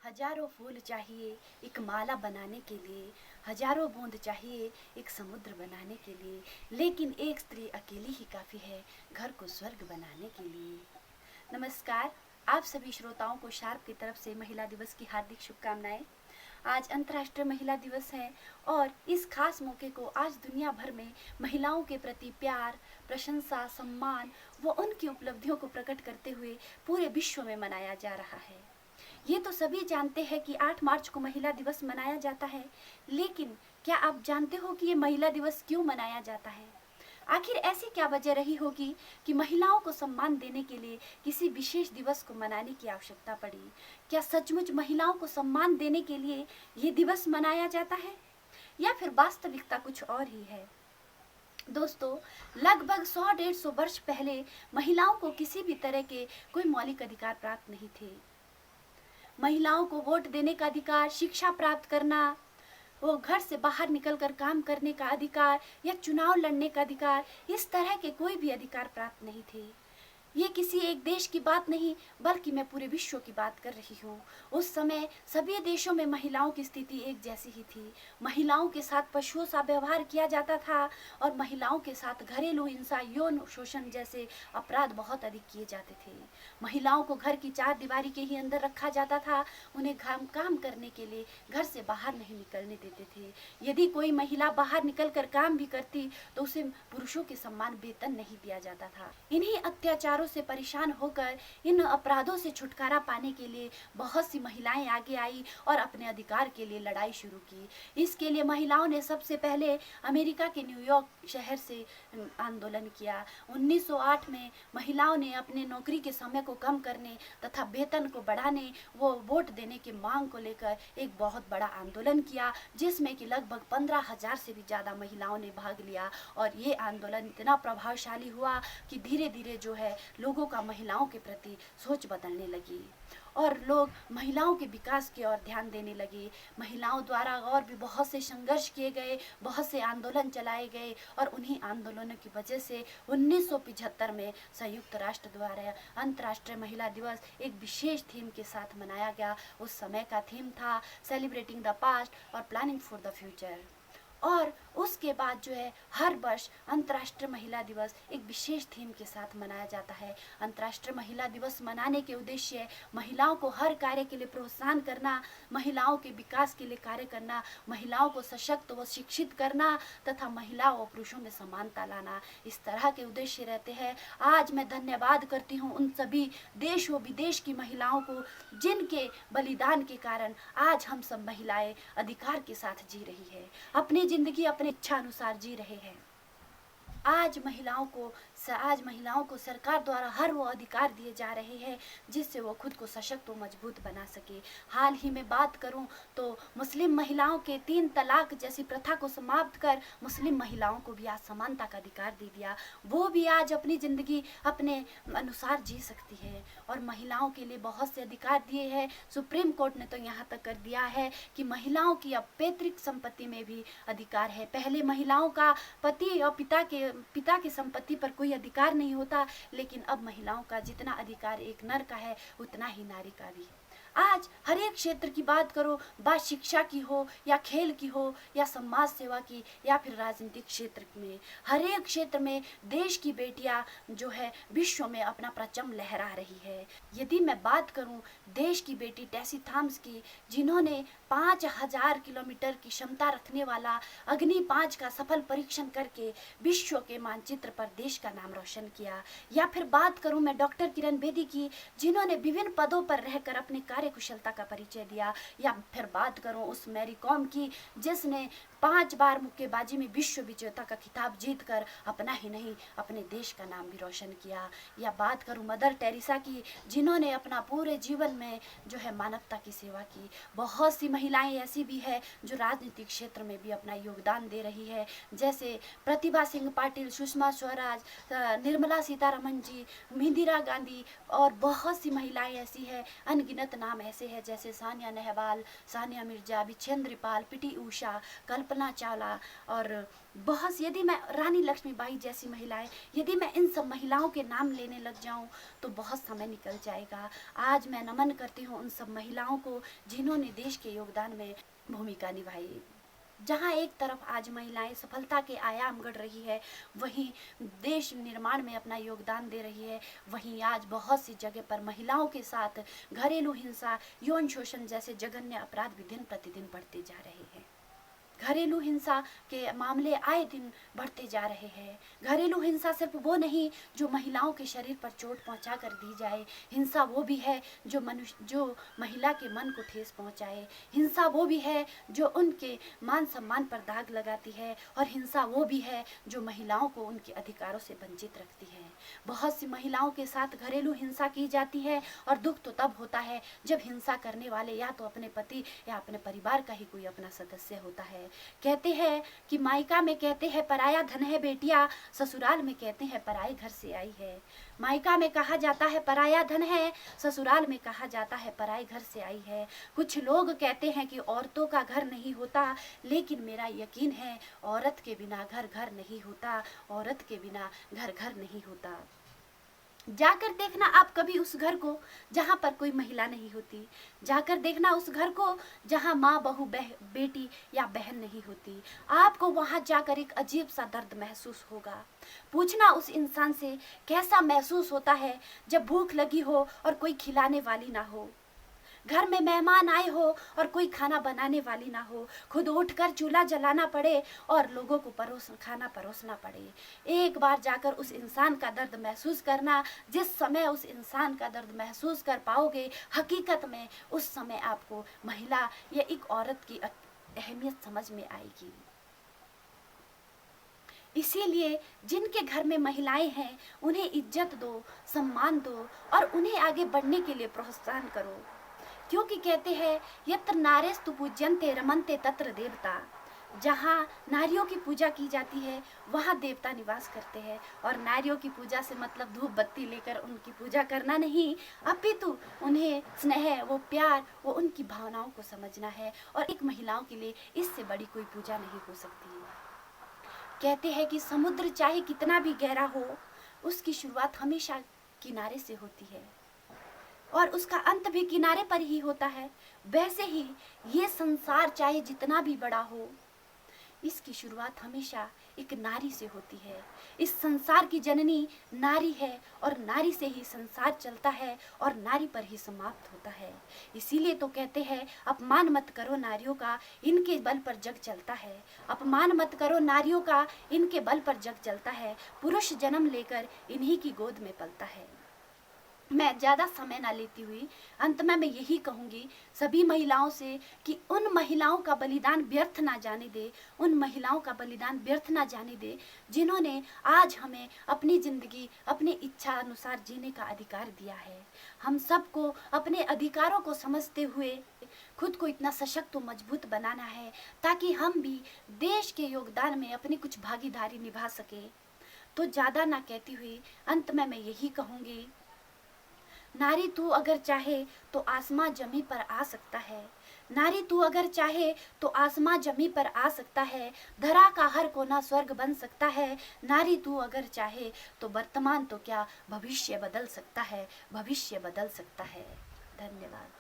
हजारों फूल चाहिए एक माला बनाने के लिए, हजारों बूंद चाहिए एक समुद्र बनाने के लिए, लेकिन एक स्त्री अकेली ही काफ़ी है घर को स्वर्ग बनाने के लिए। नमस्कार, आप सभी श्रोताओं को शार्प की तरफ से महिला दिवस की हार्दिक शुभकामनाएं। आज अंतर्राष्ट्रीय महिला दिवस है और इस खास मौके को आज दुनिया भर में महिलाओं के प्रति प्यार, प्रशंसा, सम्मान व उनकी उपलब्धियों को प्रकट करते हुए पूरे विश्व में मनाया जा रहा है। ये तो सभी जानते हैं कि 8 मार्च को महिला दिवस मनाया जाता है, लेकिन क्या आप जानते हो कि ये महिला दिवस क्यों मनाया जाता है? आखिर ऐसी क्या वजह रही होगी कि महिलाओं को सम्मान देने के लिए किसी विशेष दिवस को मनाने की आवश्यकता पड़ी? क्या सचमुच महिलाओं को सम्मान देने के लिए ये दिवस मनाया जाता है, या फिर वास्तविकता कुछ और ही है? दोस्तों, लगभग 100-150 वर्ष पहले महिलाओं को किसी भी तरह के कोई मौलिक अधिकार प्राप्त नहीं थे। महिलाओं को वोट देने का अधिकार, शिक्षा प्राप्त करना, वो घर से बाहर निकलकर काम करने का अधिकार या चुनाव लड़ने का अधिकार, इस तरह के कोई भी अधिकार प्राप्त नहीं थे। ये किसी एक देश की बात नहीं, बल्कि मैं पूरे विश्व की बात कर रही हूँ। उस समय सभी देशों में महिलाओं की स्थिति एक जैसी ही थी। महिलाओं के साथ पशुओं सा व्यवहार किया जाता था और महिलाओं के साथ घरेलू हिंसा, यौन शोषण जैसे अपराध बहुत अधिक किए जाते थे। महिलाओं को घर की चार दीवारी के ही अंदर रखा जाता था। उन्हें काम करने के लिए घर से बाहर नहीं निकलने देते थे। यदि कोई महिला बाहर निकलकर काम भी करती तो उसे पुरुषों के समान वेतन नहीं दिया जाता था। इन्हीं अत्याचारों से परेशान होकर इन अपराधों से छुटकारा पाने के लिए बहुत सी महिलाएं आगे आई और अपने अधिकार के लिए लड़ाई शुरू की। इसके लिए महिलाओं ने सबसे पहले अमेरिका के न्यूयॉर्क शहर से आंदोलन किया। 1908 में महिलाओं ने अपने नौकरी के समय को कम करने तथा वेतन को बढ़ाने व वोट देने की मांग को लेकर एक बहुत बड़ा आंदोलन किया, जिसमें कि लगभग 15,000 से भी ज़्यादा महिलाओं ने भाग लिया। और ये आंदोलन इतना प्रभावशाली हुआ कि धीरे धीरे जो है लोगों का महिलाओं के प्रति सोच बदलने लगी और लोग महिलाओं के विकास की ओर ध्यान देने लगे। महिलाओं द्वारा और भी बहुत से संघर्ष किए गए, बहुत से आंदोलन चलाए गए और उन्हीं आंदोलनों की वजह से 1975 में संयुक्त राष्ट्र द्वारा अंतर्राष्ट्रीय महिला दिवस एक विशेष थीम के साथ मनाया गया। उस समय का थीम था सेलिब्रेटिंग द पास्ट और प्लानिंग फॉर द फ्यूचर। और उसके बाद जो है हर वर्ष अंतर्राष्ट्रीय महिला दिवस एक विशेष थीम के साथ मनाया जाता है। अंतर्राष्ट्रीय महिला दिवस मनाने के उद्देश्य महिलाओं को हर कार्य के लिए प्रोत्साहन करना, महिलाओं के विकास के लिए कार्य करना, महिलाओं को सशक्त व शिक्षित करना तथा महिलाओं और पुरुषों में समानता लाना, इस तरह के उद्देश्य रहते हैं। आज मैं धन्यवाद करती हूँ उन सभी देश व विदेश की महिलाओं को जिनके बलिदान के कारण आज हम सब महिलाएं अधिकार के साथ जी रही है, अपनी जिंदगी अपने इच्छा अनुसार जी रहे हैं। आज महिलाओं को सरकार द्वारा हर वो अधिकार दिए जा रहे हैं जिससे वो खुद को सशक्त व मजबूत बना सके। हाल ही में बात करूं तो मुस्लिम महिलाओं के 3 तलाक जैसी प्रथा को समाप्त कर मुस्लिम महिलाओं को भी आज समानता का अधिकार दे दिया। वो भी आज अपनी ज़िंदगी अपने अनुसार जी सकती है और महिलाओं के लिए बहुत से अधिकार दिए हैं। सुप्रीम कोर्ट ने तो यहाँ तक कर दिया है कि महिलाओं की अब पैतृक संपत्ति में भी अधिकार है। पहले महिलाओं का पति और पिता की संपत्ति पर कोई अधिकार नहीं होता, लेकिन अब महिलाओं का जितना अधिकार एक नर का है उतना ही नारी का भी। आज हर एक क्षेत्र की बात करो, बात शिक्षा की हो या खेल की हो या समाज सेवा की या फिर राजनीतिक क्षेत्र में, हर एक क्षेत्र में देश की बेटियां जो है विश्व में अपना परचम लहरा रही है। यदि मैं बात करूं देश की बेटी टेसी थॉमस की, जिन्होंने 5,000 किलोमीटर की क्षमता रखने वाला अग्नि 5 का सफल परीक्षण करके विश्व के मानचित्र पर देश का नाम रोशन किया, या फिर बात करूं मैं डॉक्टर किरण बेदी की, जिन्होंने विभिन्न पदों पर रहकर अपने कार्य कुशलता का परिचय दिया, या फिर बात करूं उस मैरी कॉम की जिसने 5 बार मुक्केबाजी में विश्व विजेता का खिताब जीतकर अपना ही नहीं अपने देश का नाम भी रोशन किया, या बात करूं मदर टेरेसा की, जिन्होंने अपना पूरे जीवन में जो है मानवता की सेवा की। बहुत सी महिलाएं ऐसी भी है जो राजनीतिक क्षेत्र में भी अपना योगदान दे रही है, जैसे प्रतिभा सिंह पाटिल, सुषमा स्वराज, निर्मला सीतारमण जी, इंदिरा गांधी और बहुत सी महिलाएं ऐसी है, अनगिनत नाम ऐसे हैं जैसे सानिया नेहवाल, सानिया मिर्जा, बिछेंद्र पाल, पीटी ऊषा, कल्पना चावला और बहुत, यदि मैं रानी लक्ष्मीबाई जैसी महिलाएं, यदि मैं इन सब महिलाओं के नाम लेने लग जाऊं तो बहुत समय निकल जाएगा। आज मैं नमन करती हूं उन सब महिलाओं को जिन्होंने देश के योगदान में भूमिका निभाई। जहाँ एक तरफ आज महिलाएं सफलता के आयाम गढ़ रही है, वहीं देश निर्माण में अपना योगदान दे रही है, वहीं आज बहुत सी जगह पर महिलाओं के साथ घरेलू हिंसा, यौन शोषण जैसे जघन्य अपराध भी दिन प्रतिदिन बढ़ते जा रहे हैं। घरेलू हिंसा के मामले आए दिन बढ़ते जा रहे हैं। घरेलू हिंसा सिर्फ वो नहीं जो महिलाओं के शरीर पर चोट पहुंचा कर दी जाए, हिंसा वो भी है जो महिला के मन को ठेस पहुंचाए। हिंसा वो भी है जो उनके मान सम्मान पर दाग लगाती है, और हिंसा वो भी है जो महिलाओं को उनके अधिकारों से वंचित रखती है। बहुत सी महिलाओं के साथ घरेलू हिंसा की जाती है, और दुख तो तब होता है जब हिंसा करने वाले या तो अपने पति या अपने परिवार का ही कोई अपना सदस्य होता है। कहते हैं कि मायका में कहते हैं पराया धन है बेटिया, ससुराल में कहते हैं पराए घर से आई है। मायका में कहा जाता है पराया धन है, ससुराल में कहा जाता है पराए घर से आई है। कुछ लोग कहते हैं कि औरतों का घर नहीं होता, लेकिन मेरा यकीन है औरत के बिना घर घर नहीं होता, औरत के बिना घर घर नहीं होता। जाकर देखना आप कभी उस घर को जहाँ पर कोई महिला नहीं होती, जाकर देखना उस घर को जहाँ माँ, बहू, बेटी या बहन नहीं होती। आपको वहाँ जाकर एक अजीब सा दर्द महसूस होगा। पूछना उस इंसान से कैसा महसूस होता है जब भूख लगी हो और कोई खिलाने वाली ना हो, घर में मेहमान आए हो और कोई खाना बनाने वाली ना हो, खुद उठकर चूल्हा जलाना पड़े और लोगों को खाना परोसना पड़े। एक बार जाकर उस इंसान का दर्द महसूस करना। जिस समय उस इंसान का दर्द महसूस कर पाओगे, हकीकत में उस समय आपको महिला या एक औरत की अहमियत समझ में आएगी। इसीलिए जिनके घर में महिलाएं हैं उन्हें इज्जत दो, सम्मान दो और उन्हें आगे बढ़ने के लिए प्रोत्साहन करो, क्योंकि कहते हैं यत्र नारेस्तु पूज्यन्ते रमन्ते तत्र देवता। जहाँ नारियों की पूजा की जाती है वहाँ देवता निवास करते हैं। और नारियों की पूजा से मतलब धूप बत्ती लेकर उनकी पूजा करना नहीं, अपितु उन्हें स्नेह, वो प्यार, वो उनकी भावनाओं को समझना है। और एक महिलाओं के लिए इससे बड़ी कोई पूजा नहीं हो सकती। कहते हैं कि समुद्र चाहे कितना भी गहरा हो, उसकी शुरुआत हमेशा किनारे से होती है और उसका अंत भी किनारे पर ही होता है। वैसे ही ये संसार चाहे जितना भी बड़ा हो, इसकी शुरुआत हमेशा एक नारी से होती है। इस संसार की जननी नारी है और नारी से ही संसार चलता है और नारी पर ही समाप्त होता है। इसीलिए तो कहते हैं अपमान मत करो नारियों का, इनके बल पर जग चलता है। अपमान मत करो नारियों का, इनके बल पर जग चलता है। पुरुष जन्म लेकर इन्हीं की गोद में पलता है। मैं ज़्यादा समय ना लेती हुई अंत में मैं यही कहूँगी सभी महिलाओं से कि उन महिलाओं का बलिदान व्यर्थ ना जाने दे, उन महिलाओं का बलिदान व्यर्थ ना जाने दे जिन्होंने आज हमें अपनी ज़िंदगी अपनी इच्छा अनुसार जीने का अधिकार दिया है। हम सबको अपने अधिकारों को समझते हुए खुद को इतना सशक्त और मजबूत बनाना है ताकि हम भी देश के योगदान में अपनी कुछ भागीदारी निभा सके। तो ज़्यादा ना कहती हुई अंत में मैं यही कहूँगी, नारी तू अगर चाहे तो आसमां जमी पर आ सकता है। नारी तू अगर चाहे तो आसमां जमी पर आ सकता है। धरा का हर कोना स्वर्ग बन सकता है। नारी तू अगर चाहे तो वर्तमान तो क्या भविष्य बदल सकता है, भविष्य बदल सकता है। धन्यवाद।